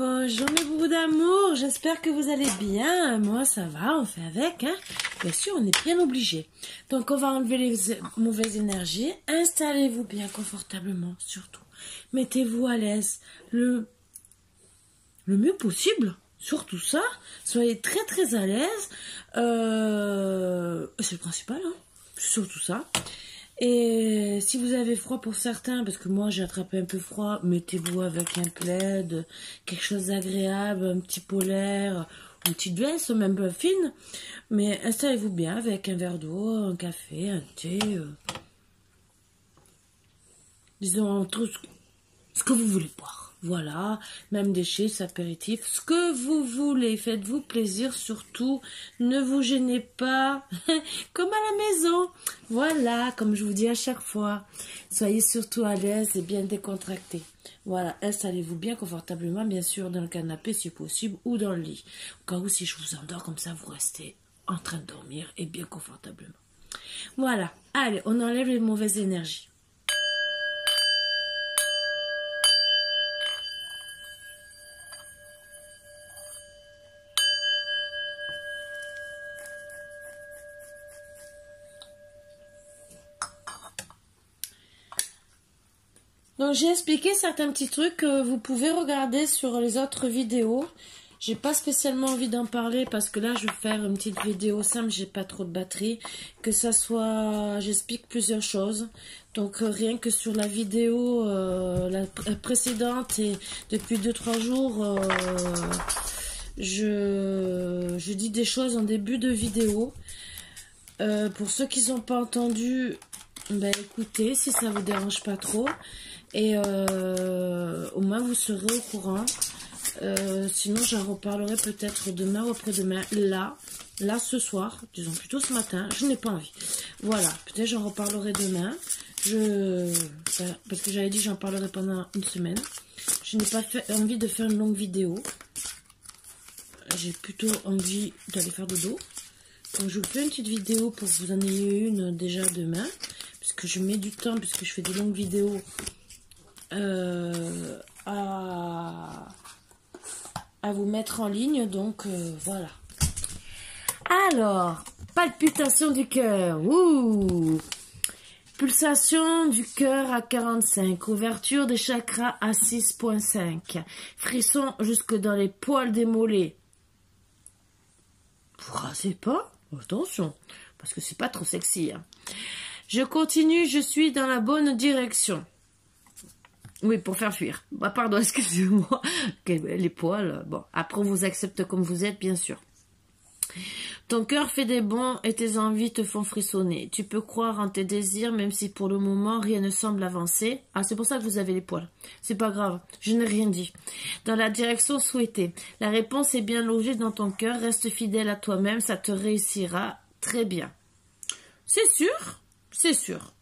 Bonjour mes bouts d'amour, j'espère que vous allez bien. Moi ça va, on fait avec, hein. Bien sûr, on est bien obligé. Donc on va enlever les mauvaises énergies. Installez-vous bien confortablement, surtout. Mettez-vous à l'aise le mieux possible. Surtout ça, soyez très très à l'aise. C'est le principal, hein. Surtout ça. Et si vous avez froid pour certains, parce que moi j'ai attrapé un peu froid, mettez-vous avec un plaid, quelque chose d'agréable, un petit polaire, une petite veste, même pas fine. Mais installez-vous bien avec un verre d'eau, un café, un thé. Disons tout ce que vous voulez boire. Voilà, même des chips, apéritifs, ce que vous voulez. Faites-vous plaisir surtout. Ne vous gênez pas, comme à la maison. Voilà, comme je vous dis à chaque fois. Soyez surtout à l'aise et bien décontracté. Voilà, installez-vous bien confortablement, bien sûr, dans le canapé si possible, ou dans le lit. Au cas où, si je vous endors comme ça, vous restez en train de dormir et bien confortablement. Voilà, allez, on enlève les mauvaises énergies. Donc j'ai expliqué certains petits trucs que vous pouvez regarder sur les autres vidéos. J'ai pas spécialement envie d'en parler parce que là je vais faire une petite vidéo simple, j'ai pas trop de batterie. Que ça soit, j'explique plusieurs choses. Donc rien que sur la vidéo la précédente et depuis 2-3 jours, je dis des choses en début de vidéo. Pour ceux qui n'ont pas entendu, ben écoutez, si ça vous dérange pas trop. Et au moins vous serez au courant. Sinon j'en reparlerai peut-être demain ou après-demain. Là ce soir, disons plutôt ce matin, je n'ai pas envie. Voilà, peut-être j'en reparlerai demain. Parce que j'avais dit j'en parlerai pendant une semaine. Je n'ai pas envie de faire une longue vidéo. J'ai plutôt envie d'aller faire dodo. Donc je vous fais une petite vidéo pour que vous en ayez une déjà demain. Parce que je mets du temps, puisque je fais des longues vidéos. À vous mettre en ligne, donc voilà. Alors, palpitation du cœur, pulsation du cœur à 45, ouverture des chakras à 6,5, frisson jusque dans les poils des mollets. Vous rasez pas, attention, parce que c'est pas trop sexy, hein. Je continue, je suis dans la bonne direction. Oui, pour faire fuir. Bah, pardon, excusez-moi. Les poils, bon. Après, on vous accepte comme vous êtes, bien sûr. Ton cœur fait des bonds et tes envies te font frissonner. Tu peux croire en tes désirs, même si pour le moment, rien ne semble avancer. Ah, c'est pour ça que vous avez les poils. C'est pas grave, je n'ai rien dit. Dans la direction souhaitée. La réponse est bien logée dans ton cœur. Reste fidèle à toi-même, ça te réussira très bien. C'est sûr, c'est sûr.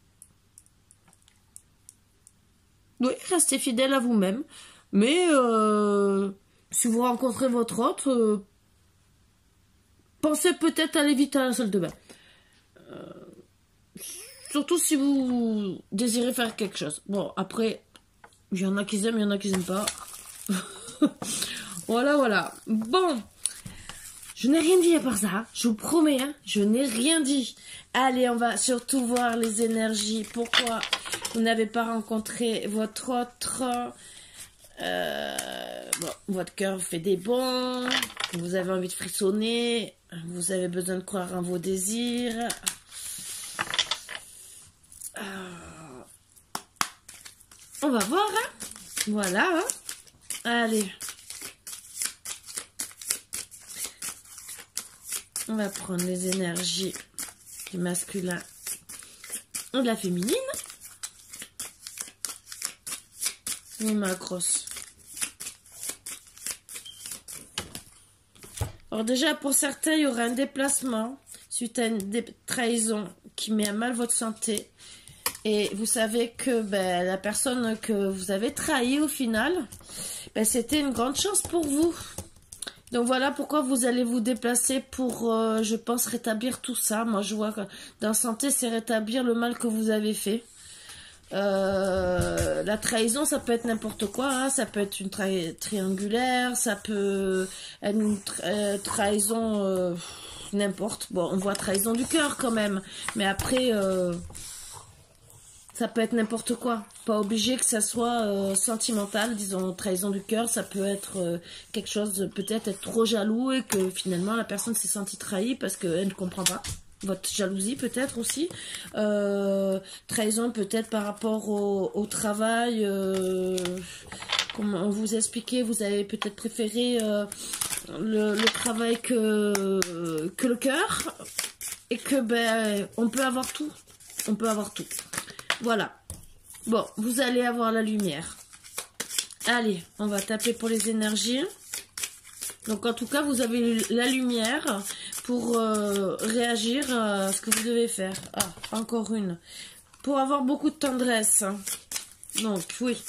Oui, restez fidèle à vous-même. Mais si vous rencontrez votre autre, pensez peut-être à aller vite à la salle de bain. Surtout si vous désirez faire quelque chose. Bon, après, il y en a qui aiment, il y en a qui n'aiment pas. Voilà, voilà. Bon, je n'ai rien dit à part ça. Je vous promets, hein, je n'ai rien dit. Allez, on va surtout voir les énergies. Pourquoi vous n'avez pas rencontré votre autre. Bon, votre cœur fait des bonds. Vous avez envie de frissonner. Vous avez besoin de croire en vos désirs. On va voir, hein. Voilà, hein. Allez. On va prendre les énergies du masculin et de la féminine. Et ma grosse. Alors déjà, pour certains, il y aura un déplacement suite à une trahison qui met à mal votre santé. Et vous savez que la personne que vous avez trahi au final, c'était une grande chance pour vous. Donc voilà pourquoi vous allez vous déplacer pour, je pense, rétablir tout ça. Moi, je vois que dans santé, c'est rétablir le mal que vous avez fait. La trahison, ça peut être n'importe quoi, hein. Ça peut être une triangulaire, ça peut être une trahison n'importe. Bon, on voit trahison du cœur quand même, mais après, ça peut être n'importe quoi. Pas obligé que ça soit sentimental, disons trahison du cœur, ça peut être quelque chose, peut-être être trop jaloux et que finalement la personne s'est sentie trahie parce qu'elle ne comprend pas. Votre jalousie peut-être aussi, trahison peut-être par rapport au travail, comme on vous expliquait, vous avez peut-être préféré le travail que le cœur, et que ben on peut avoir tout, voilà. Bon, vous allez avoir la lumière. Allez, on va taper pour les énergies. Donc en tout cas, vous avez la lumière pour réagir à ce que vous devez faire. Ah, encore une. Pour avoir beaucoup de tendresse. Donc oui,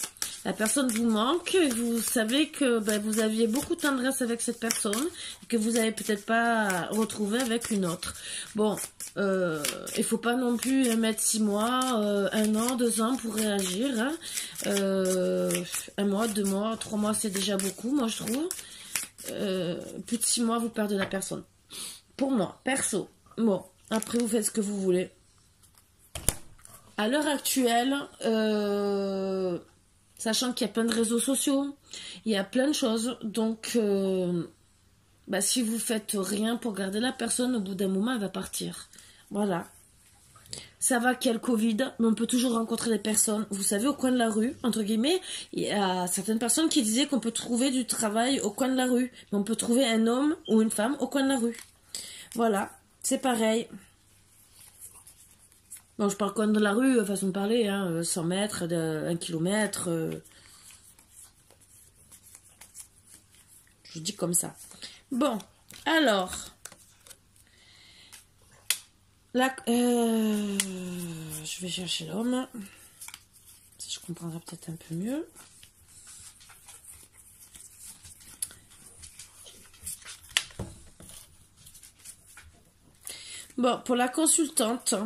la personne vous manque. Vous savez que ben, vous aviez beaucoup de tendresse avec cette personne. Que vous n'avez peut-être pas retrouvé avec une autre. Bon, il faut pas non plus mettre 6 mois, 1 an, 2 ans pour réagir. Hein. 1 mois, 2 mois, 3 mois, c'est déjà beaucoup, moi je trouve. Plus de 6 mois, vous perdez la personne. Pour moi, perso. Bon, après vous faites ce que vous voulez. À l'heure actuelle, sachant qu'il y a plein de réseaux sociaux, il y a plein de choses, donc bah, si vous faites rien pour garder la personne, au bout d'un moment, elle va partir. Voilà. Ça va qu'il y a le Covid, mais on peut toujours rencontrer des personnes. Vous savez, au coin de la rue, entre guillemets, il y a certaines personnes qui disaient qu'on peut trouver du travail au coin de la rue. Mais on peut trouver un homme ou une femme au coin de la rue. Voilà, c'est pareil. Bon, je parle coin de la rue, façon de parler, hein, 100 mètres, 1 kilomètre. Je dis comme ça. Bon, alors... Là, je vais chercher l'homme. Si je comprendrai peut-être un peu mieux. Bon, pour la consultante,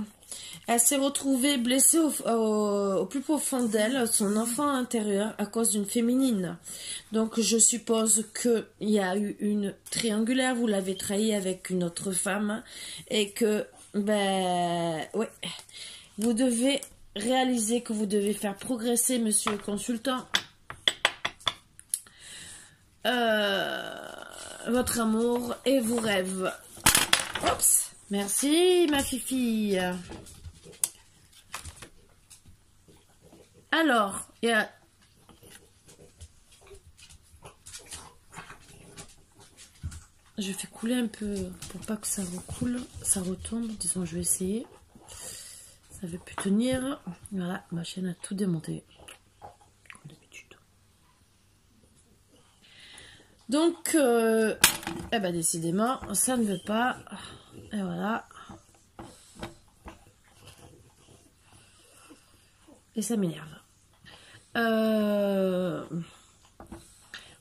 elle s'est retrouvée blessée au plus profond d'elle, son enfant intérieur, à cause d'une féminine. Donc, je suppose qu'il y a eu une triangulaire, vous l'avez trahi avec une autre femme, et que... Ben, ouais, vous devez réaliser que vous devez faire progresser, monsieur le consultant, votre amour et vos rêves. Oups, merci ma fifi. Alors, il y a... Je fais couler un peu pour pas que ça recoule, ça retombe. Disons, je vais essayer. Ça veut plus tenir. Voilà, ma chaîne a tout démonté. Comme d'habitude. Donc, eh ben, décidément, ça ne veut pas. Et voilà. Et ça m'énerve.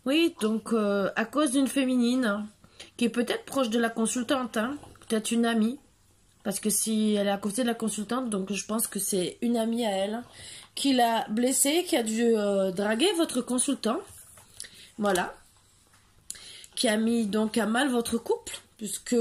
Oui, donc, à cause d'une féminine... qui est peut-être proche de la consultante, hein, peut-être une amie, parce que si elle est à côté de la consultante, donc je pense que c'est une amie à elle, qui l'a blessée, qui a dû draguer votre consultant, voilà, qui a mis donc à mal votre couple, puisque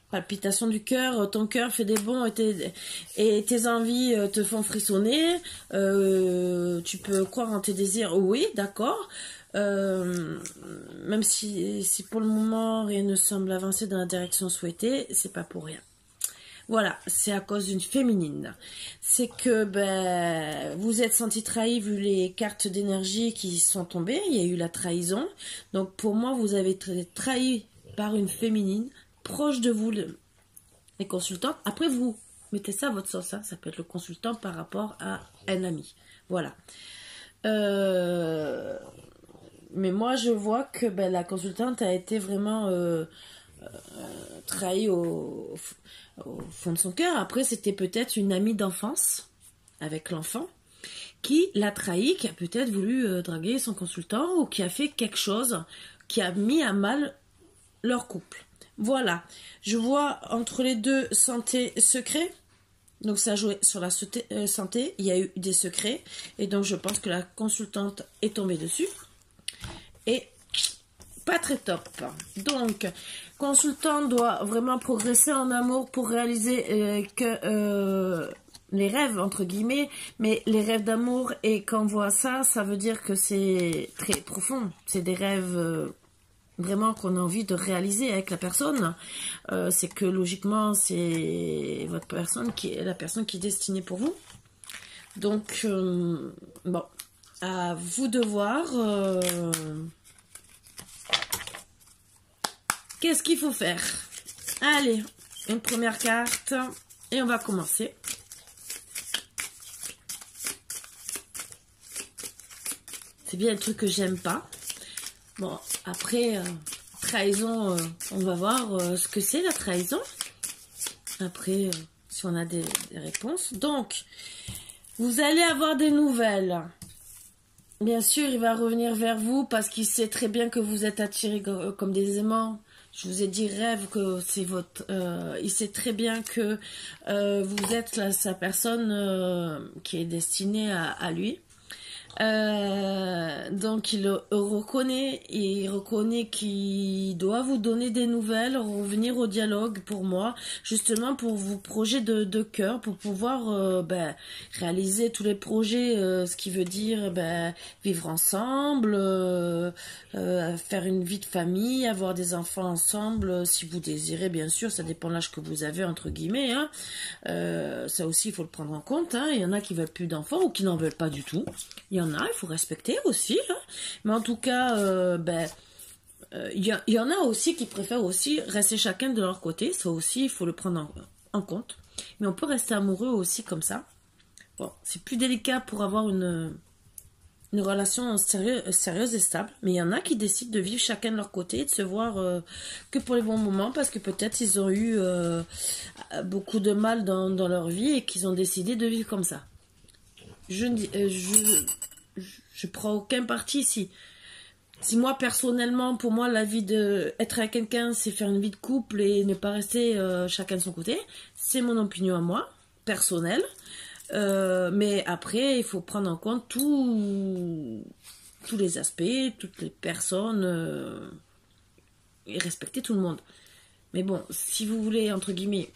palpitation du cœur, ton cœur fait des bonds et tes envies te font frissonner, tu peux croire en tes désirs, oui, d'accord. Même si pour le moment rien ne semble avancer dans la direction souhaitée, c'est pas pour rien. Voilà, c'est à cause d'une féminine. C'est que ben vous êtes senti trahi vu les cartes d'énergie qui sont tombées. Il y a eu la trahison. Donc pour moi, vous avez été trahi par une féminine proche de vous, les consultants. Après, vous mettez ça à votre sauce. Hein. Ça peut être le consultant par rapport à un ami. Voilà. Mais moi, je vois que ben, la consultante a été vraiment trahie au fond de son cœur. Après, c'était peut-être une amie d'enfance avec l'enfant qui l'a trahi, qui a peut-être voulu draguer son consultant ou qui a fait quelque chose qui a mis à mal leur couple. Voilà. Je vois entre les deux santé secret. Donc ça a joué sur la santé, il y a eu des secrets. Et donc je pense que la consultante est tombée dessus. Et pas très top. Donc, consultant doit vraiment progresser en amour pour réaliser les rêves, entre guillemets. Mais les rêves d'amour, et quand on voit ça, ça veut dire que c'est très profond. C'est des rêves... vraiment qu'on a envie de réaliser avec la personne, c'est que logiquement c'est votre personne qui est la personne qui est destinée pour vous. Donc bon, à vous de voir qu'est-ce qu'il faut faire. Allez, une première carte et on va commencer. C'est bien le truc que j'aime pas. Bon, après, trahison, on va voir ce que c'est la trahison. Après, si on a des réponses. Donc, vous allez avoir des nouvelles. Bien sûr, il va revenir vers vous parce qu'il sait très bien que vous êtes attirés comme des aimants. Je vous ai dit rêve que c'est votre... il sait très bien que vous êtes sa personne qui est destinée à lui. Donc il reconnaît qu'il doit vous donner des nouvelles, revenir au dialogue pour moi, justement pour vos projets de cœur, pour pouvoir réaliser tous les projets, ce qui veut dire vivre ensemble, faire une vie de famille, avoir des enfants ensemble, si vous désirez, bien sûr, ça dépend de l'âge que vous avez, entre guillemets, hein. Ça aussi il faut le prendre en compte, hein. Il y en a qui veulent plus d'enfants ou qui n'en veulent pas du tout. Il y en a, il faut respecter aussi. Hein. Mais en tout cas, il y en a aussi qui préfèrent aussi rester chacun de leur côté. Ça aussi, il faut le prendre en compte. Mais on peut rester amoureux aussi comme ça. Bon, c'est plus délicat pour avoir une relation sérieuse et stable. Mais il y en a qui décident de vivre chacun de leur côté et de se voir que pour les bons moments. Parce que peut-être ils ont eu beaucoup de mal dans leur vie et qu'ils ont décidé de vivre comme ça. Je prends aucun parti ici. Si moi, personnellement, pour moi, la vie d'être avec quelqu'un, c'est faire une vie de couple et ne pas rester chacun de son côté, c'est mon opinion à moi, personnelle. Mais après, il faut prendre en compte tous les aspects, toutes les personnes et respecter tout le monde. Mais bon, si vous voulez, entre guillemets,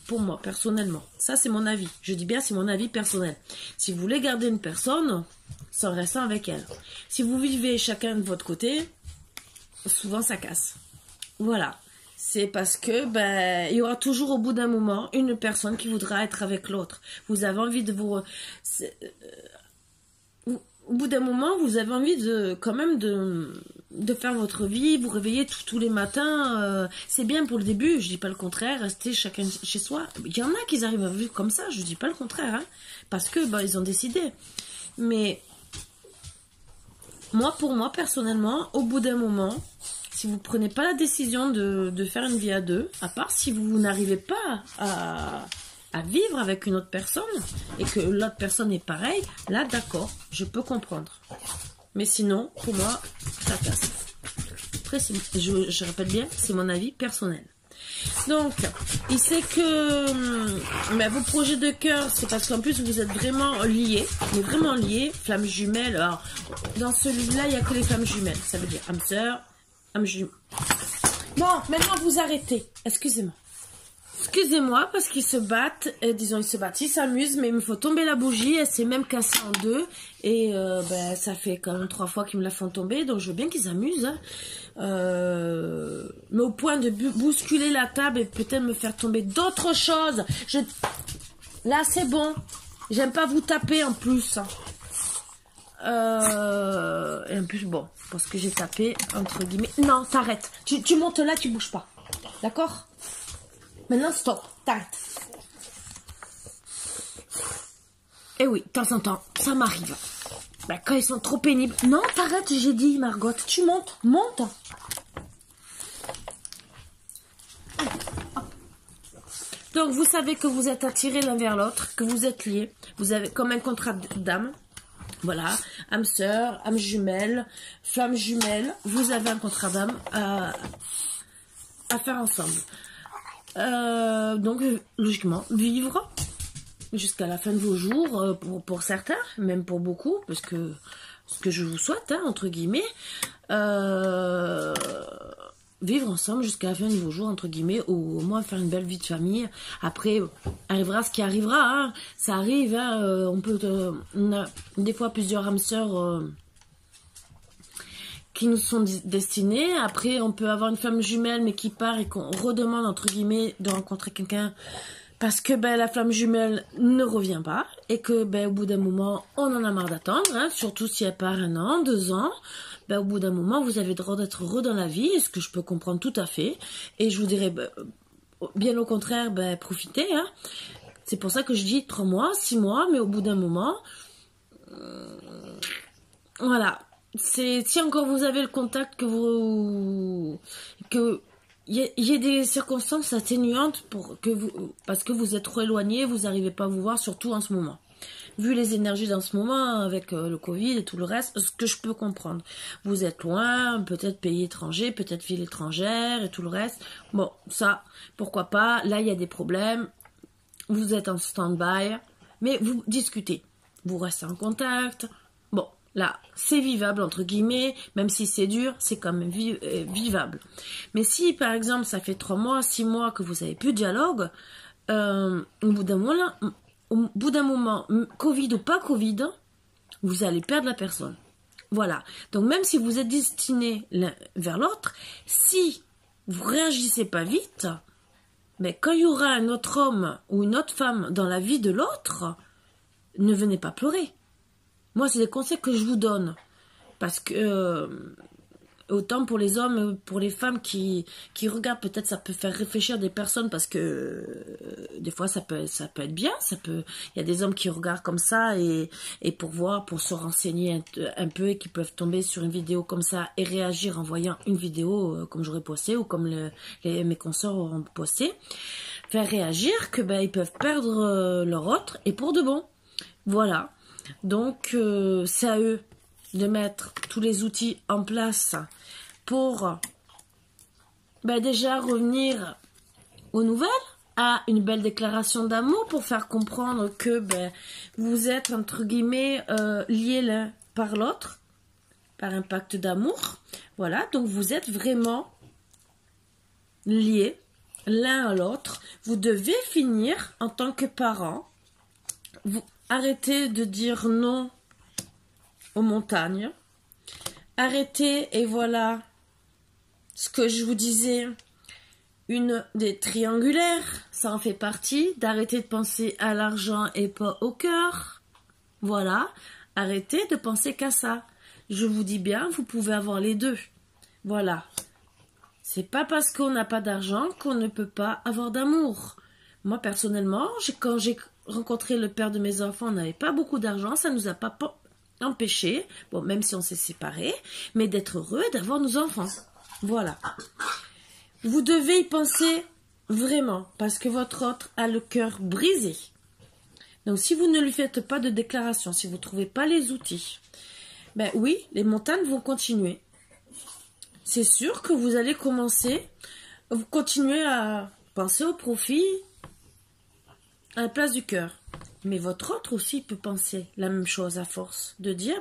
pour moi, personnellement, ça c'est mon avis. Je dis bien c'est mon avis personnel. Si vous voulez garder une personne, c'est en restant avec elle. Si vous vivez chacun de votre côté, souvent ça casse. Voilà. C'est parce que il y aura toujours au bout d'un moment une personne qui voudra être avec l'autre. Vous avez envie de vous... au bout d'un moment, vous avez envie quand même de faire votre vie, vous réveiller tous les matins. C'est bien pour le début, je dis pas le contraire, rester chacun chez soi. Il y en a qui arrivent à vivre comme ça, je dis pas le contraire, hein, parce que ils ont décidé. Mais pour moi, personnellement, au bout d'un moment, si vous prenez pas la décision de faire une vie à deux, à part si vous n'arrivez pas à vivre avec une autre personne et que l'autre personne est pareille, là d'accord, je peux comprendre. Mais sinon, pour moi, ça casse. Après, je répète bien, c'est mon avis personnel. Donc, il sait que vos projets de cœur, c'est parce qu'en plus vous êtes vraiment liés, mais vraiment liés, flammes jumelles. Alors, dans celui-là, il n'y a que les flammes jumelles. Ça veut dire âme sœur, âme jumelle. Bon, maintenant vous arrêtez. Excusez-moi. Excusez-moi parce qu'ils se battent, ils s'amusent, mais il me faut tomber la bougie, elle s'est même cassée en deux, et ça fait quand même 3 fois qu'ils me la font tomber, donc je veux bien qu'ils s'amusent, hein. Mais au point de bousculer la table et peut-être me faire tomber d'autres choses, là c'est bon, j'aime pas vous taper en plus, hein. Et en plus bon, parce que j'ai tapé, entre guillemets, non t'arrêtes, tu montes là, tu bouges pas, d'accord? Maintenant, stop, t'arrêtes. Et oui, de temps en temps, ça m'arrive. Quand ils sont trop pénibles. Non, t'arrêtes, j'ai dit, Margot. Tu montes, monte. Donc, vous savez que vous êtes attirés l'un vers l'autre, que vous êtes liés. Vous avez comme un contrat d'âme. Voilà, âme sœur, âme jumelle, flamme jumelle. Vous avez un contrat d'âme à faire ensemble. Donc, logiquement, vivre jusqu'à la fin de vos jours, pour certains, même pour beaucoup, parce que ce que je vous souhaite, hein, entre guillemets, vivre ensemble jusqu'à la fin de vos jours, entre guillemets, ou au moins faire une belle vie de famille. Après, arrivera ce qui arrivera, hein. Ça arrive, hein, on a des fois plusieurs âmes sœurs qui nous sont destinés. Après, on peut avoir une flamme jumelle, mais qui part et qu'on redemande, entre guillemets, de rencontrer quelqu'un parce que la flamme jumelle ne revient pas et que au bout d'un moment, on en a marre d'attendre, hein, surtout si elle part 1 an, 2 ans. Au bout d'un moment, vous avez le droit d'être heureux dans la vie, ce que je peux comprendre tout à fait. Et je vous dirais, bien au contraire, profitez. Hein. C'est pour ça que je dis 3 mois, 6 mois, mais au bout d'un moment, voilà. Si encore vous avez le contact, que il y ait des circonstances atténuantes parce que vous êtes trop éloigné, vous n'arrivez pas à vous voir, surtout en ce moment. Vu les énergies dans ce moment, avec le Covid et tout le reste, ce que je peux comprendre. Vous êtes loin, peut-être pays étranger, peut-être ville étrangère et tout le reste. Bon, ça, pourquoi pas. Là, il y a des problèmes. Vous êtes en stand-by, mais vous discutez. Vous restez en contact. Bon, là, c'est vivable, entre guillemets. Même si c'est dur, c'est quand même vivable. Mais si, par exemple, ça fait 3 mois, 6 mois que vous n'avez plus de dialogue, au bout d'un moment, Covid ou pas Covid, vous allez perdre la personne. Voilà. Donc même si vous êtes destiné l'un vers l'autre, si vous réagissez pas vite, quand il y aura un autre homme ou une autre femme dans la vie de l'autre, ne venez pas pleurer. Moi, c'est des conseils que je vous donne. Parce que autant pour les hommes, pour les femmes qui regardent, peut-être ça peut faire réfléchir des personnes parce que des fois ça peut être bien, il y a des hommes qui regardent comme ça et pour se renseigner un peu et qui peuvent tomber sur une vidéo comme ça et réagir en voyant une vidéo comme j'aurais posté ou comme mes consorts auront posté, faire réagir que ils peuvent perdre leur autre et pour de bon. Voilà. Donc c'est à eux de mettre tous les outils en place pour déjà revenir aux nouvelles, à une belle déclaration d'amour pour faire comprendre que vous êtes entre guillemets liés l'un par l'autre, par un pacte d'amour. Voilà, donc vous êtes vraiment liés l'un à l'autre. Vous devez finir en tant que parents. Vous arrêtez de dire non aux montagnes. Arrêtez, et voilà ce que je vous disais, une des triangulaires, ça en fait partie, d'arrêter de penser à l'argent et pas au cœur. Voilà, arrêtez de penser qu'à ça. Je vous dis bien, vous pouvez avoir les deux. Voilà. C'est pas parce qu'on n'a pas d'argent qu'on ne peut pas avoir d'amour. Moi, personnellement, quand j'ai rencontré le père de mes enfants, on n'avait pas beaucoup d'argent, ça nous a pas empêché, bon, même si on s'est séparés, mais d'être heureux d'avoir nos enfants. Voilà. Vous devez y penser vraiment, parce que votre autre a le cœur brisé. Donc, si vous ne lui faites pas de déclaration, si vous ne trouvez pas les outils, oui, les montagnes vont continuer. C'est sûr que vous allez vous continuez à penser au profit à la place du cœur. Mais votre autre aussi peut penser la même chose à force de dire,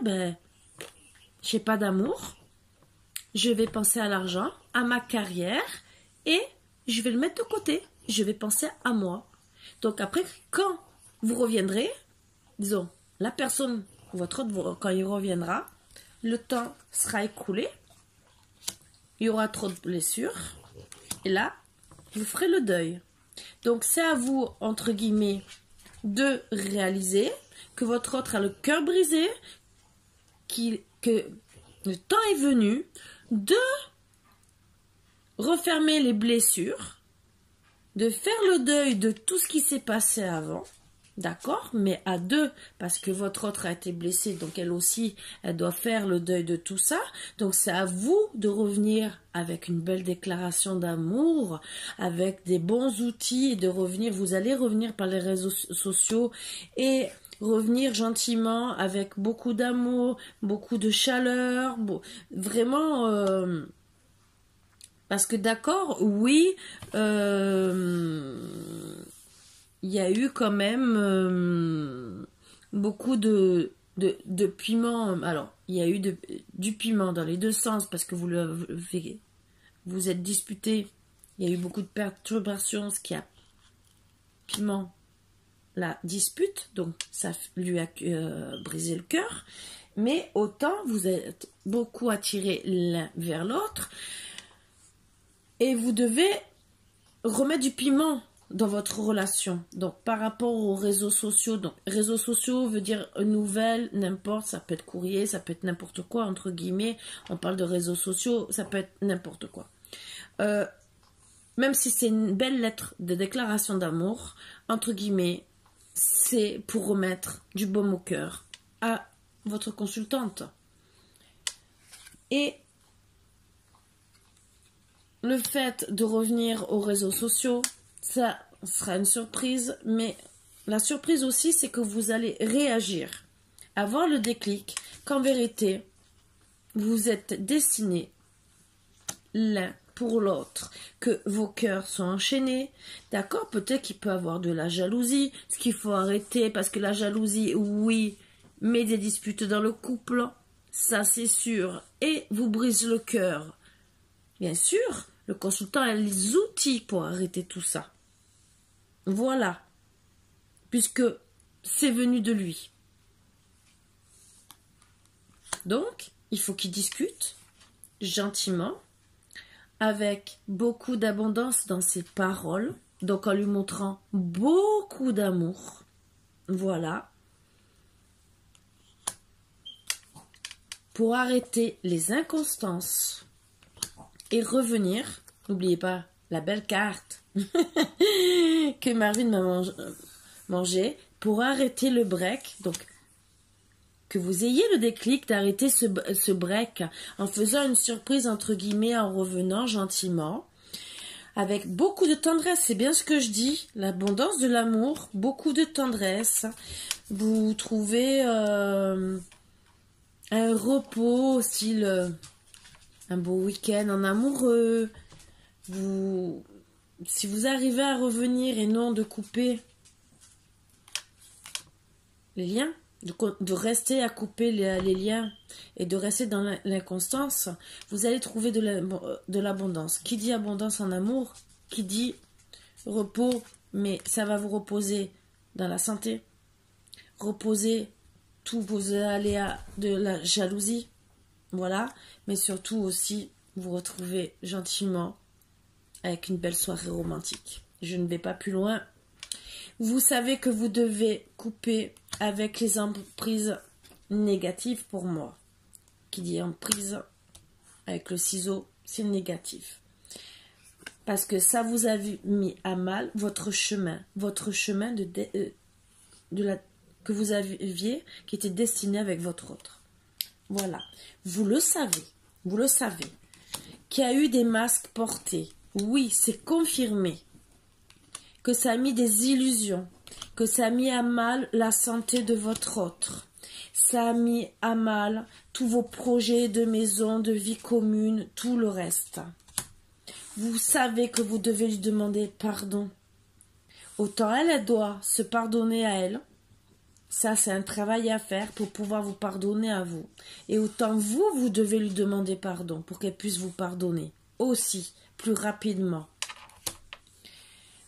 j'ai pas d'amour, je vais penser à l'argent, à ma carrière et je vais le mettre de côté. Je vais penser à moi. Donc après, quand vous reviendrez, disons, la personne, votre autre, quand il reviendra, le temps sera écoulé, il y aura trop de blessures et là, vous ferez le deuil. Donc c'est à vous, entre guillemets, de réaliser que votre autre a le cœur brisé, que le temps est venu de refermer les blessures, de faire le deuil de tout ce qui s'est passé avant, d'accord, mais à deux, parce que votre autre a été blessée, donc elle aussi, elle doit faire le deuil de tout ça. Donc c'est à vous de revenir avec une belle déclaration d'amour, avec des bons outils, et de revenir, vous allez revenir par les réseaux sociaux et revenir gentiment avec beaucoup d'amour, beaucoup de chaleur, vraiment... parce que d'accord, oui, il y a eu quand même beaucoup de piment. Alors, il y a eu du piment dans les deux sens parce que vous êtes disputés. Il y a eu beaucoup de perturbations, ce qui a piment la dispute, donc ça lui a brisé le cœur. Mais autant vous êtes beaucoup attirés l'un vers l'autre et vous devez remettre du piment dans votre relation. Donc par rapport aux réseaux sociaux, donc réseaux sociaux veut dire nouvelles, n'importe, ça peut être courrier, ça peut être n'importe quoi, entre guillemets, on parle de réseaux sociaux, ça peut être n'importe quoi. Même si c'est une belle lettre de déclaration d'amour, entre guillemets, c'est pour remettre du baume au cœur à votre consultante. Et le fait de revenir aux réseaux sociaux, ça sera une surprise, mais la surprise aussi, c'est que vous allez réagir, avoir le déclic, qu'en vérité, vous êtes destinés l'un pour l'autre, que vos cœurs sont enchaînés, d'accord, peut-être qu'il peut avoir de la jalousie, ce qu'il faut arrêter, parce que la jalousie, oui, met des disputes dans le couple, ça c'est sûr, et vous brise le cœur. Bien sûr, le consultant a les outils pour arrêter tout ça. Voilà, puisque c'est venu de lui. Donc, il faut qu'il discute gentiment, avec beaucoup d'abondance dans ses paroles, donc en lui montrant beaucoup d'amour. Voilà. Pour arrêter les inconstances et revenir, n'oubliez pas la belle carte que Marine m'a mangée, pour arrêter le break, donc que vous ayez le déclic d'arrêter ce break en faisant une surprise entre guillemets, en revenant gentiment, avec beaucoup de tendresse. C'est bien ce que je dis, l'abondance de l'amour, beaucoup de tendresse. Vous trouvez un repos, style un beau week-end en amoureux. Si vous arrivez à revenir et non de couper les liens, de rester à couper les liens et de rester dans l'inconstance, vous allez trouver de l'abondance. Qui dit abondance en amour, qui dit repos, mais ça va vous reposer dans la santé, reposer tous vos aléas de la jalousie, voilà, mais surtout aussi vous retrouver gentiment avec une belle soirée romantique. Je ne vais pas plus loin. Vous savez que vous devez couper avec les emprises négatives pour moi. Qui dit emprise avec le ciseau, c'est négatif. Parce que ça vous a mis à mal votre chemin que vous aviez, qui était destiné avec votre autre. Voilà. Vous le savez, qu'il y a eu des masques portés. Oui, c'est confirmé. Que ça a mis des illusions, que ça a mis à mal la santé de votre autre. Ça a mis à mal tous vos projets de maison, de vie commune, tout le reste. Vous savez que vous devez lui demander pardon. Autant elle doit se pardonner à elle. Ça, c'est un travail à faire pour pouvoir vous pardonner à vous. Et autant vous devez lui demander pardon pour qu'elle puisse vous pardonner aussi, plus rapidement.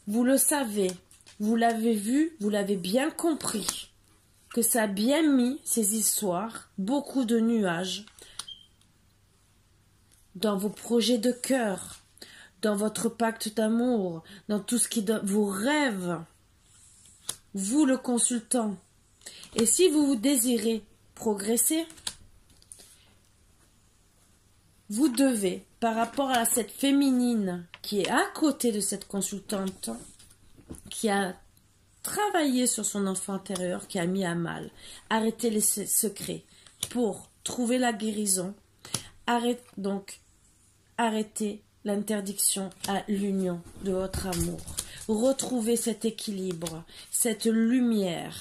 Vous le savez, vous l'avez vu, vous l'avez bien compris, que ça a bien mis ces histoires, beaucoup de nuages, dans vos projets de cœur, dans votre pacte d'amour, dans tout ce qui donne vos rêves, vous le consultant. Et si vous désirez progresser, vous devez, par rapport à cette féminine qui est à côté de cette consultante, qui a travaillé sur son enfant intérieur, qui a mis à mal, arrêter les secrets pour trouver la guérison, arrêter l'interdiction à l'union de votre amour, retrouver cet équilibre, cette lumière,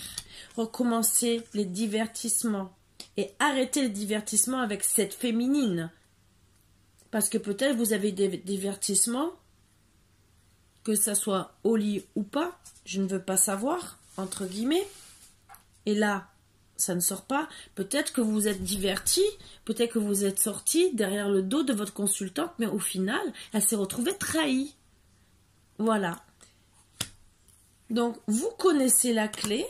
recommencer les divertissements et arrêter les divertissements avec cette féminine. Parce que peut-être vous avez des divertissements que ça soit au lit ou pas, je ne veux pas savoir, entre guillemets. Et là, ça ne sort pas. Peut-être que vous vous êtes diverti, peut-être que vous êtes sorti derrière le dos de votre consultante, mais au final, elle s'est retrouvée trahie. Voilà. Donc, vous connaissez la clé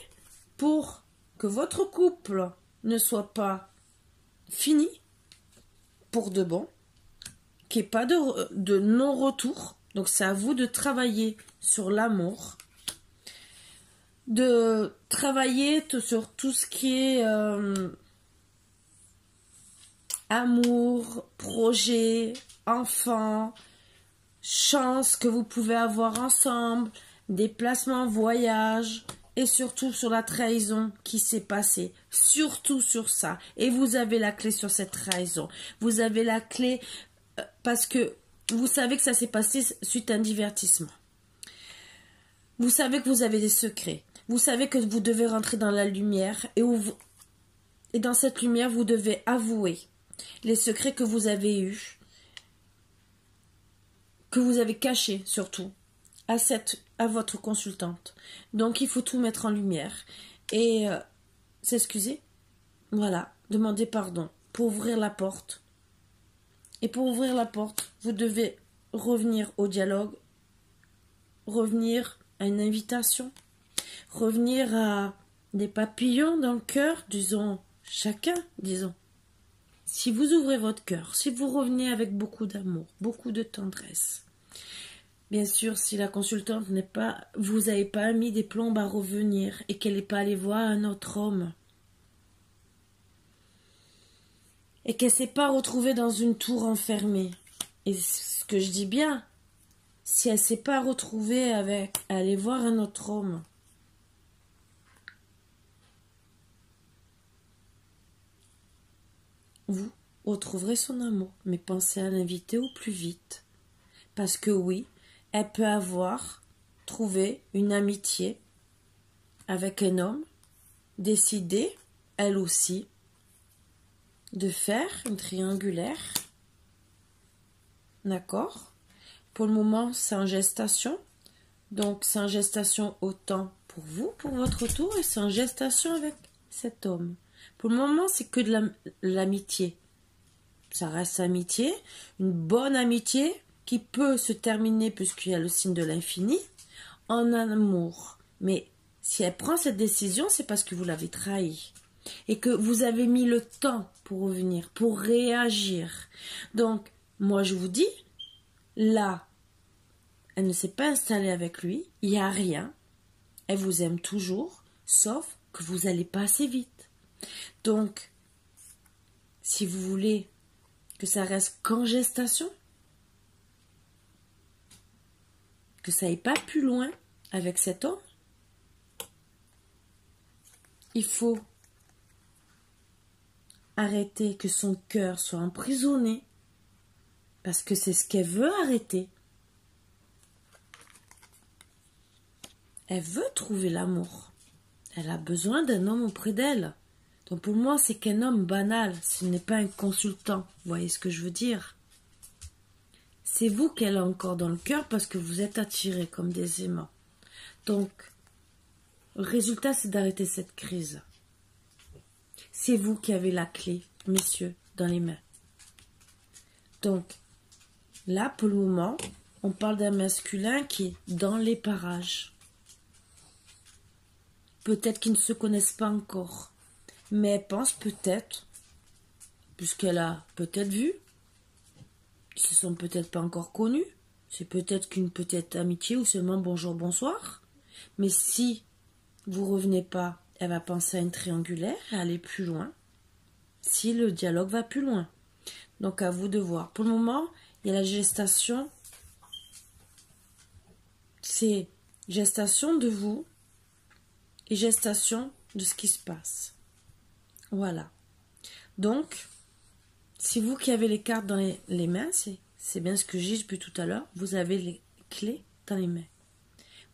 pour que votre couple ne soit pas fini pour de bon, qu'il n'y ait pas de non-retour. Donc, c'est à vous de travailler sur l'amour, de travailler sur tout ce qui est amour, projet, enfant, chance que vous pouvez avoir ensemble, déplacement, voyage, et surtout sur la trahison qui s'est passée. Surtout sur ça. Et vous avez la clé sur cette trahison. Vous avez la clé parce que vous savez que ça s'est passé suite à un divertissement. Vous savez que vous avez des secrets. Vous savez que vous devez rentrer dans la lumière et dans cette lumière, vous devez avouer les secrets que vous avez eus, que vous avez cachés surtout, à votre consultante. Donc, il faut tout mettre en lumière et s'excuser. Voilà, demander pardon pour ouvrir la porte. Et pour ouvrir la porte, vous devez revenir au dialogue, revenir à une invitation, revenir à des papillons dans le cœur, disons, chacun, disons. Si vous ouvrez votre cœur, si vous revenez avec beaucoup d'amour, beaucoup de tendresse, bien sûr, si la consultante vous n'avez pas mis des plombes à revenir et qu'elle n'est pas allée voir un autre homme et qu'elle ne s'est pas retrouvée dans une tour enfermée, et ce que je dis bien, si elle ne s'est pas retrouvée à aller voir un autre homme, vous retrouverez son amour, mais pensez à l'inviter au plus vite. Parce que oui, elle peut avoir trouvé une amitié avec un homme, décidé, elle aussi, de faire une triangulaire. D'accord? Pour le moment, c'est en gestation. Donc, c'est en gestation autant pour vous, pour votre tour, et c'est en gestation avec cet homme. Pour le moment, c'est que de l'amitié. Ça reste amitié, une bonne amitié qui peut se terminer, puisqu'il y a le signe de l'infini, en amour. Mais si elle prend cette décision, c'est parce que vous l'avez trahi. Et que vous avez mis le temps pour revenir, pour réagir. Donc, moi je vous dis, là, elle ne s'est pas installée avec lui, il n'y a rien. Elle vous aime toujours, sauf que vous n'allez pas assez vite. Donc, si vous voulez que ça reste qu'en gestation, que ça n'aille pas plus loin avec cet homme, il faut arrêter que son cœur soit emprisonné, parce que c'est ce qu'elle veut arrêter. Elle veut trouver l'amour. Elle a besoin d'un homme auprès d'elle. Donc pour moi, c'est qu'un homme banal, ce n'est pas un consultant. Vous voyez ce que je veux dire? C'est vous qu'elle a encore dans le cœur parce que vous êtes attirés comme des aimants. Donc, le résultat, c'est d'arrêter cette crise. C'est vous qui avez la clé, messieurs, dans les mains. Donc, là, pour le moment, on parle d'un masculin qui est dans les parages. Peut-être qu'ils ne se connaissent pas encore. Mais elle pense peut-être, puisqu'elle a peut-être vu, ils se sont peut-être pas encore connus, c'est peut-être qu'une petite amitié ou seulement bonjour, bonsoir. Mais si vous revenez pas, elle va penser à une triangulaire et aller plus loin, si le dialogue va plus loin. Donc à vous de voir. Pour le moment, il y a la gestation, c'est gestation de vous et gestation de ce qui se passe. Voilà. Donc, si vous qui avez les cartes dans les mains, c'est bien ce que j'ai dit depuis tout à l'heure, vous avez les clés dans les mains.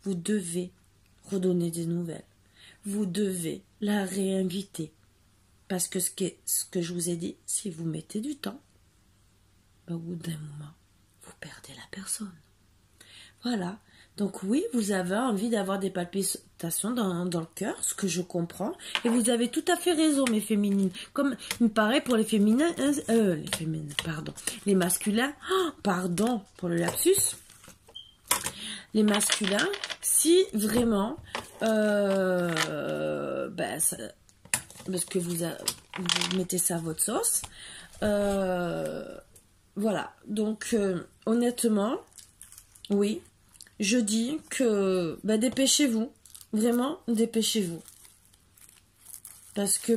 Vous devez redonner des nouvelles. Vous devez la réinviter. Parce que ce que je vous ai dit, si vous mettez du temps, au bout d'un moment, vous perdez la personne. Voilà. Donc oui, vous avez envie d'avoir des palpitations dans le cœur, ce que je comprends. Et vous avez tout à fait raison, mes féminines. Comme il me paraît pour les féminins, pardon. Les masculins, oh, pardon pour le lapsus. Les masculins, si vraiment, parce que vous mettez ça à votre sauce, voilà. Donc, honnêtement, oui. Je dis que dépêchez-vous, vraiment dépêchez-vous. Parce que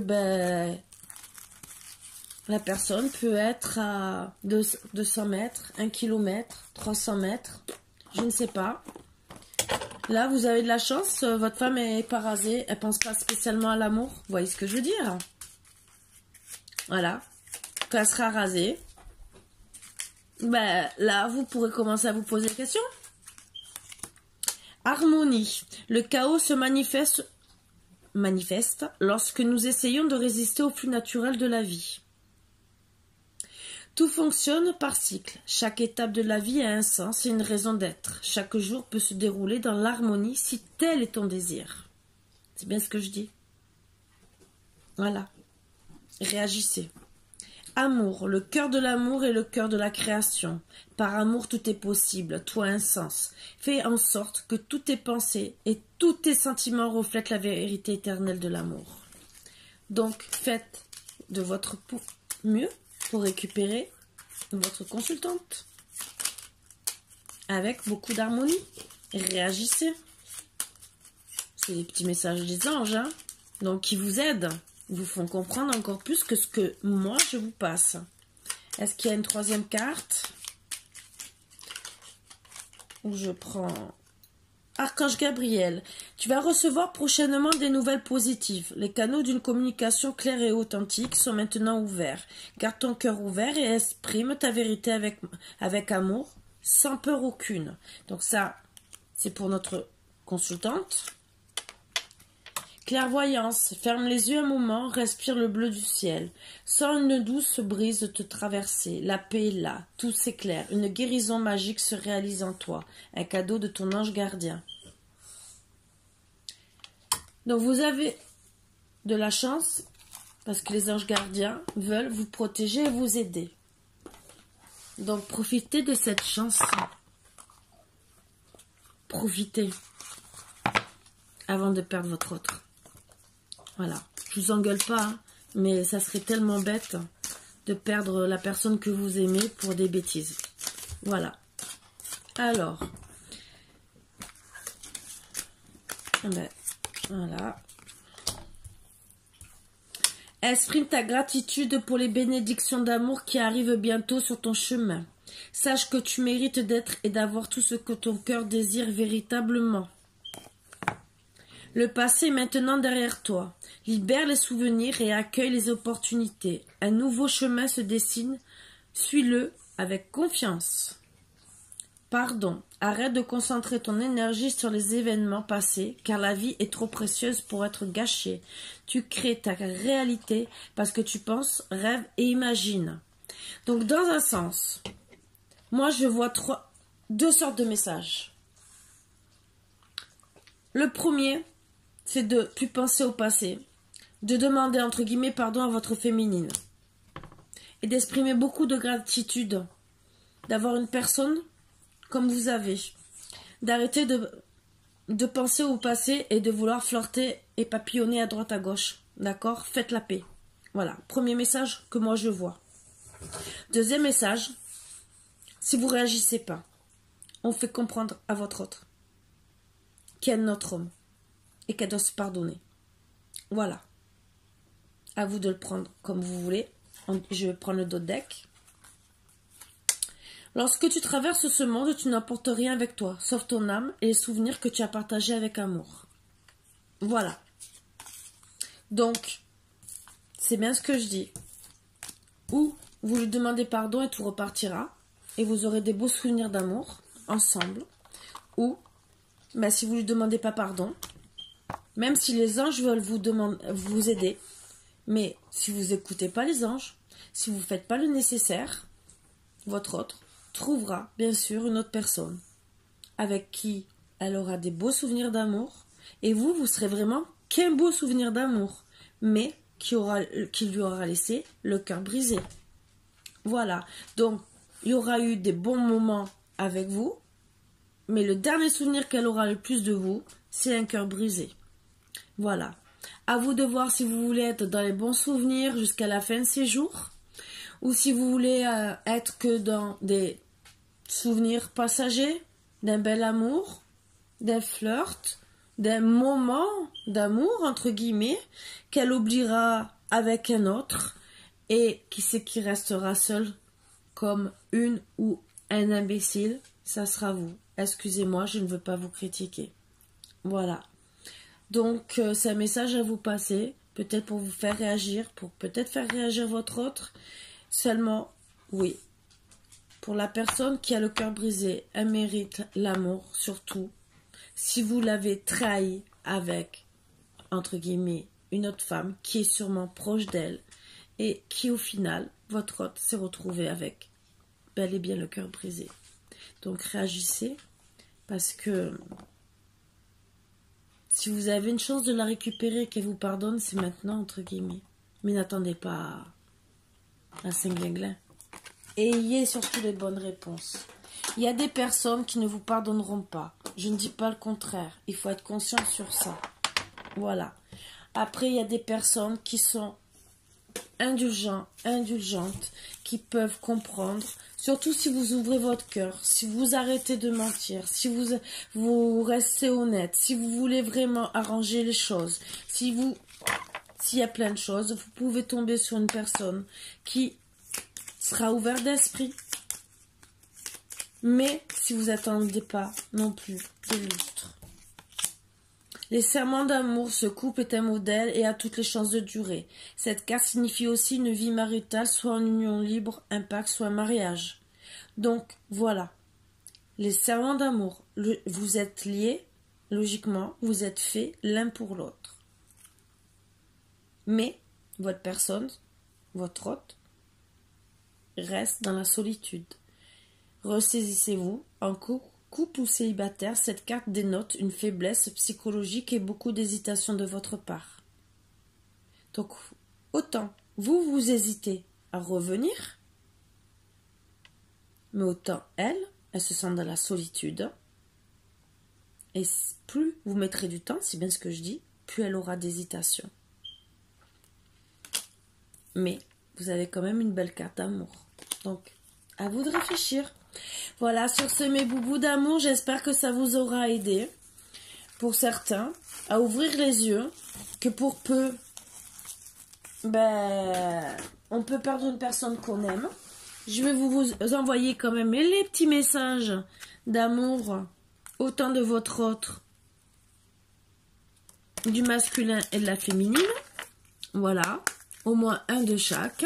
la personne peut être à 200 mètres, 1 kilomètre, 300 mètres, je ne sais pas. Là, vous avez de la chance, votre femme est pas rasée, elle pense pas spécialement à l'amour, vous voyez ce que je veux dire? Voilà, quand elle sera rasée, là, vous pourrez commencer à vous poser des questions. Harmonie. Le chaos se manifeste lorsque nous essayons de résister au flux naturel de la vie. Tout fonctionne par cycle. Chaque étape de la vie a un sens et une raison d'être. Chaque jour peut se dérouler dans l'harmonie si tel est ton désir. C'est bien ce que je dis. Voilà. Réagissez. Amour, le cœur de l'amour est le cœur de la création. Par amour, tout est possible, tout a un sens. Fais en sorte que toutes tes pensées et tous tes sentiments reflètent la vérité éternelle de l'amour. Donc, faites de votre mieux pour récupérer votre consultante. Avec beaucoup d'harmonie. Réagissez. C'est des petits messages des anges, hein, donc qui vous aident. Vous font comprendre encore plus que ce que moi je vous passe. Est-ce qu'il y a une troisième carte? Où je prends Archange Gabriel. Tu vas recevoir prochainement des nouvelles positives. Les canaux d'une communication claire et authentique sont maintenant ouverts. Garde ton cœur ouvert et exprime ta vérité avec amour, sans peur aucune. Donc ça, c'est pour notre consultante. Clairvoyance, ferme les yeux un moment, respire le bleu du ciel. Sens une douce brise te traverser. La paix est là, tout s'éclaire. Une guérison magique se réalise en toi. Un cadeau de ton ange gardien. Donc vous avez de la chance parce que les anges gardiens veulent vous protéger et vous aider. Donc profitez de cette chance. Profitez avant de perdre votre autre. Voilà, je vous engueule pas, hein, mais ça serait tellement bête de perdre la personne que vous aimez pour des bêtises. Voilà. Alors, voilà. Exprime ta gratitude pour les bénédictions d'amour qui arrivent bientôt sur ton chemin. Sache que tu mérites d'être et d'avoir tout ce que ton cœur désire véritablement. Le passé est maintenant derrière toi. Libère les souvenirs et accueille les opportunités. Un nouveau chemin se dessine. Suis-le avec confiance. Pardon. Arrête de concentrer ton énergie sur les événements passés, car la vie est trop précieuse pour être gâchée. Tu crées ta réalité parce que tu penses, rêves et imagines. Donc, dans un sens, moi, je vois deux sortes de messages. Le premier, c'est de plus penser au passé, de demander entre guillemets pardon à votre féminine et d'exprimer beaucoup de gratitude, d'avoir une personne comme vous avez, d'arrêter de penser au passé et de vouloir flirter et papillonner à droite à gauche, d'accord? Faites la paix. Voilà, premier message que moi je vois. Deuxième message, si vous ne réagissez pas, on fait comprendre à votre autre qu'elle est notre homme et qu'elle doit se pardonner. Voilà. À vous de le prendre comme vous voulez. Je vais prendre le dos deck. Lorsque tu traverses ce monde, tu n'apportes rien avec toi, sauf ton âme et les souvenirs que tu as partagés avec amour. Voilà. Donc, c'est bien ce que je dis. Ou vous lui demandez pardon et tout repartira. Et vous aurez des beaux souvenirs d'amour ensemble. Ou, si vous ne lui demandez pas pardon, même si les anges veulent vous aider, mais si vous n'écoutez pas les anges, si vous ne faites pas le nécessaire, votre autre trouvera bien sûr une autre personne avec qui elle aura des beaux souvenirs d'amour. Et vous, vous serez vraiment qu'un beau souvenir d'amour, mais qui lui aura laissé le cœur brisé. Voilà. Donc, il y aura eu des bons moments avec vous, mais le dernier souvenir qu'elle aura le plus de vous, c'est un cœur brisé. Voilà. À vous de voir si vous voulez être dans les bons souvenirs jusqu'à la fin de ces jours, ou si vous voulez être que dans des souvenirs passagers, d'un bel amour, d'un flirt, d'un moment d'amour, entre guillemets, qu'elle oubliera avec un autre, et qui c'est qui restera seul comme une ou un imbécile, ça sera vous. Excusez-moi, je ne veux pas vous critiquer. Voilà. Donc, c'est un message à vous passer, peut-être pour vous faire réagir, pour peut-être faire réagir votre autre. Seulement, oui, pour la personne qui a le cœur brisé, elle mérite l'amour, surtout si vous l'avez trahi avec, entre guillemets, une autre femme qui est sûrement proche d'elle et qui, au final, votre autre s'est retrouvé avec bel et bien le cœur brisé. Donc, réagissez, parce que si vous avez une chance de la récupérer et qu'elle vous pardonne, c'est maintenant, entre guillemets. Mais n'attendez pas à Saint-Glinglin. Ayez surtout les bonnes réponses. Il y a des personnes qui ne vous pardonneront pas. Je ne dis pas le contraire. Il faut être conscient sur ça. Voilà. Après, il y a des personnes qui sont indulgentes, qui peuvent comprendre. Surtout si vous ouvrez votre cœur, si vous arrêtez de mentir, si vous restez honnête, si vous voulez vraiment arranger les choses, s'il y a plein de choses, vous pouvez tomber sur une personne qui sera ouverte d'esprit. Mais si vous n'attendez pas non plus des lustres. Les serments d'amour, ce couple est un modèle et a toutes les chances de durer. Cette carte signifie aussi une vie maritale, soit en union libre, un pacte, soit un mariage. Donc, voilà. Les serments d'amour, vous êtes liés, logiquement, vous êtes faits l'un pour l'autre. Mais, votre personne, votre hôte, reste dans la solitude. Ressaisissez-vous, en couple ou célibataire, cette carte dénote une faiblesse psychologique et beaucoup d'hésitation de votre part. Donc, autant vous hésitez à revenir, mais autant elle se sent dans la solitude. Et plus vous mettrez du temps, c'est bien ce que je dis, plus elle aura d'hésitation. Mais vous avez quand même une belle carte d'amour. Donc, à vous de réfléchir. Voilà, sur ce mes boubous d'amour, j'espère que ça vous aura aidé, pour certains, à ouvrir les yeux, que pour peu, on peut perdre une personne qu'on aime. Je vais vous envoyer quand même les petits messages d'amour, autant de votre autre, du masculin et de la féminine. Voilà, au moins un de chaque,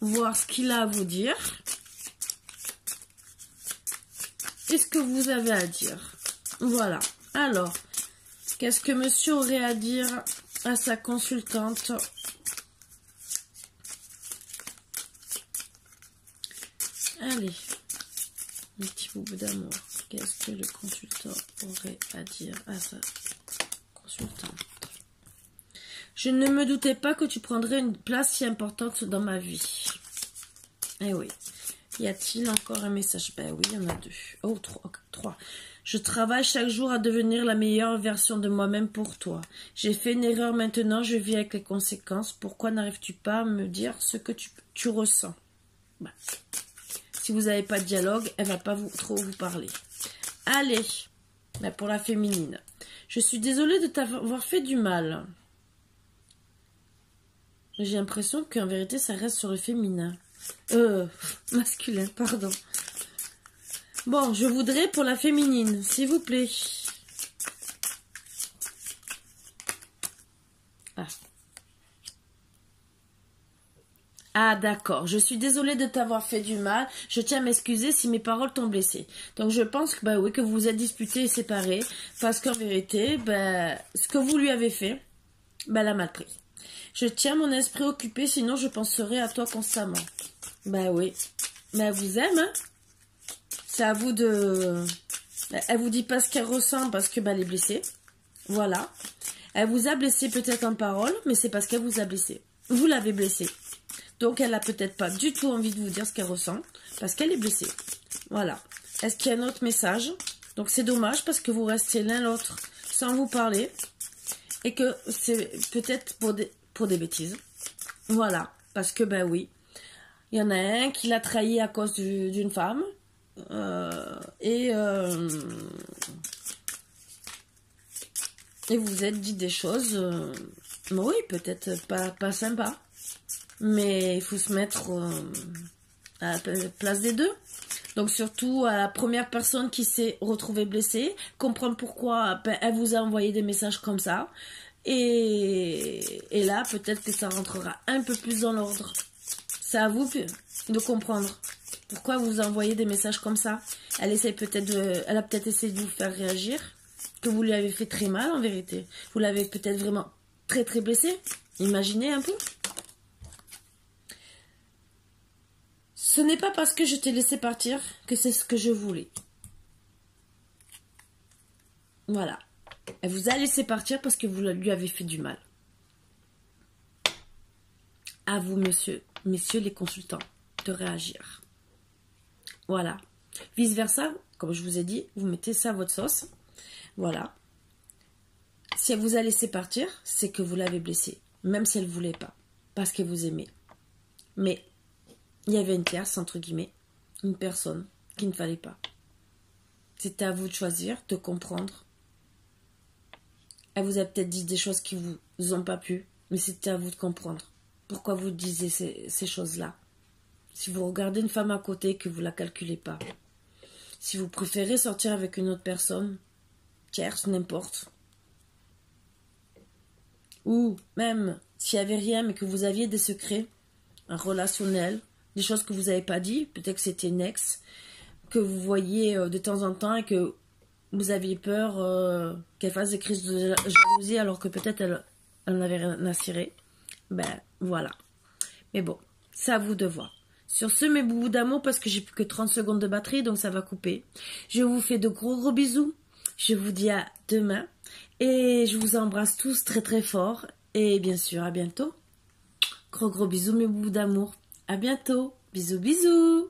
voir ce qu'il a à vous dire. Et ce que vous avez à dire. Voilà. Alors, qu'est-ce que monsieur aurait à dire à sa consultante? Allez, un petit boubou d'amour. Qu'est-ce que le consultant aurait à dire à sa consultante? Je ne me doutais pas que tu prendrais une place si importante dans ma vie. Eh oui. Y a-t-il encore un message? Ben oui, il y en a deux. Oh, trois. Je travaille chaque jour à devenir la meilleure version de moi-même pour toi. J'ai fait une erreur maintenant, je vis avec les conséquences. Pourquoi n'arrives-tu pas à me dire ce que tu ressens? Ben, si vous n'avez pas de dialogue, elle va pas trop vous parler. Allez, ben pour la féminine. Je suis désolée de t'avoir fait du mal. J'ai l'impression qu'en vérité, ça reste sur le féminin. Masculin, pardon. Bon, je voudrais pour la féminine, s'il vous plaît. Ah, d'accord. Je suis désolée de t'avoir fait du mal. Je tiens à m'excuser si mes paroles t'ont blessé. Donc, je pense que, oui, que vous vous êtes disputés et séparés. Parce qu'en vérité, ce que vous lui avez fait, elle a mal pris. Je tiens mon esprit occupé, sinon je penserai à toi constamment. Oui. Mais elle vous aime, hein. C'est à vous de Elle vous dit pas ce qu'elle ressent parce que elle est blessée. Voilà. Elle vous a blessé peut-être en parole, mais c'est parce qu'elle vous a blessé. Vous l'avez blessée. Donc elle a peut-être pas du tout envie de vous dire ce qu'elle ressent parce qu'elle est blessée. Voilà. Est-ce qu'il y a un autre message? Donc c'est dommage parce que vous restez l'un l'autre sans vous parler et que c'est peut-être pour des bêtises. Voilà. Parce que oui, il y en a un qui l'a trahi à cause d'une femme et vous vous êtes dit des choses, oui, peut-être pas sympa. Mais il faut se mettre à la place des deux. Donc surtout à la première personne qui s'est retrouvée blessée, comprendre pourquoi elle vous a envoyé des messages comme ça. Et là, peut-être que ça rentrera un peu plus dans l'ordre. C'est à vous de comprendre pourquoi vous envoyez des messages comme ça. Elle essaie elle a peut-être essayé de vous faire réagir, que vous lui avez fait très mal en vérité. Vous l'avez peut-être vraiment très très blessé. Imaginez un peu. Ce n'est pas parce que je t'ai laissé partir que c'est ce que je voulais. Voilà. Elle vous a laissé partir parce que vous lui avez fait du mal. À vous, messieurs les consultants, de réagir. Voilà. Vice versa, comme je vous ai dit, vous mettez ça à votre sauce. Voilà. Si elle vous a laissé partir, c'est que vous l'avez blessée. Même si elle ne voulait pas. Parce qu'elle vous aimait. Mais il y avait une tierce, entre guillemets, une personne qu'il ne fallait pas. C'était à vous de choisir, de comprendre. Elle vous a peut-être dit des choses qui vous ont pas plu, mais c'était à vous de comprendre. Pourquoi vous disiez ces choses-là? Si vous regardez une femme à côté et que vous la calculez pas. Si vous préférez sortir avec une autre personne, tierce, n'importe. Ou même s'il n'y avait rien, mais que vous aviez des secrets, un relationnel, des choses que vous n'avez pas dit, peut-être que c'était une ex, que vous voyez de temps en temps et que vous aviez peur qu'elle fasse des crises de jalousie alors que peut-être elle n'avait rien à cirer. Ben voilà. Mais bon, c'est à vous de voir. Sur ce, mes boubous d'amour, parce que j'ai plus que 30 secondes de batterie, donc ça va couper. Je vous fais de gros bisous. Je vous dis à demain. Et je vous embrasse tous très très fort. Et bien sûr, à bientôt. Gros bisous, mes boubous d'amour. À bientôt. Bisous bisous.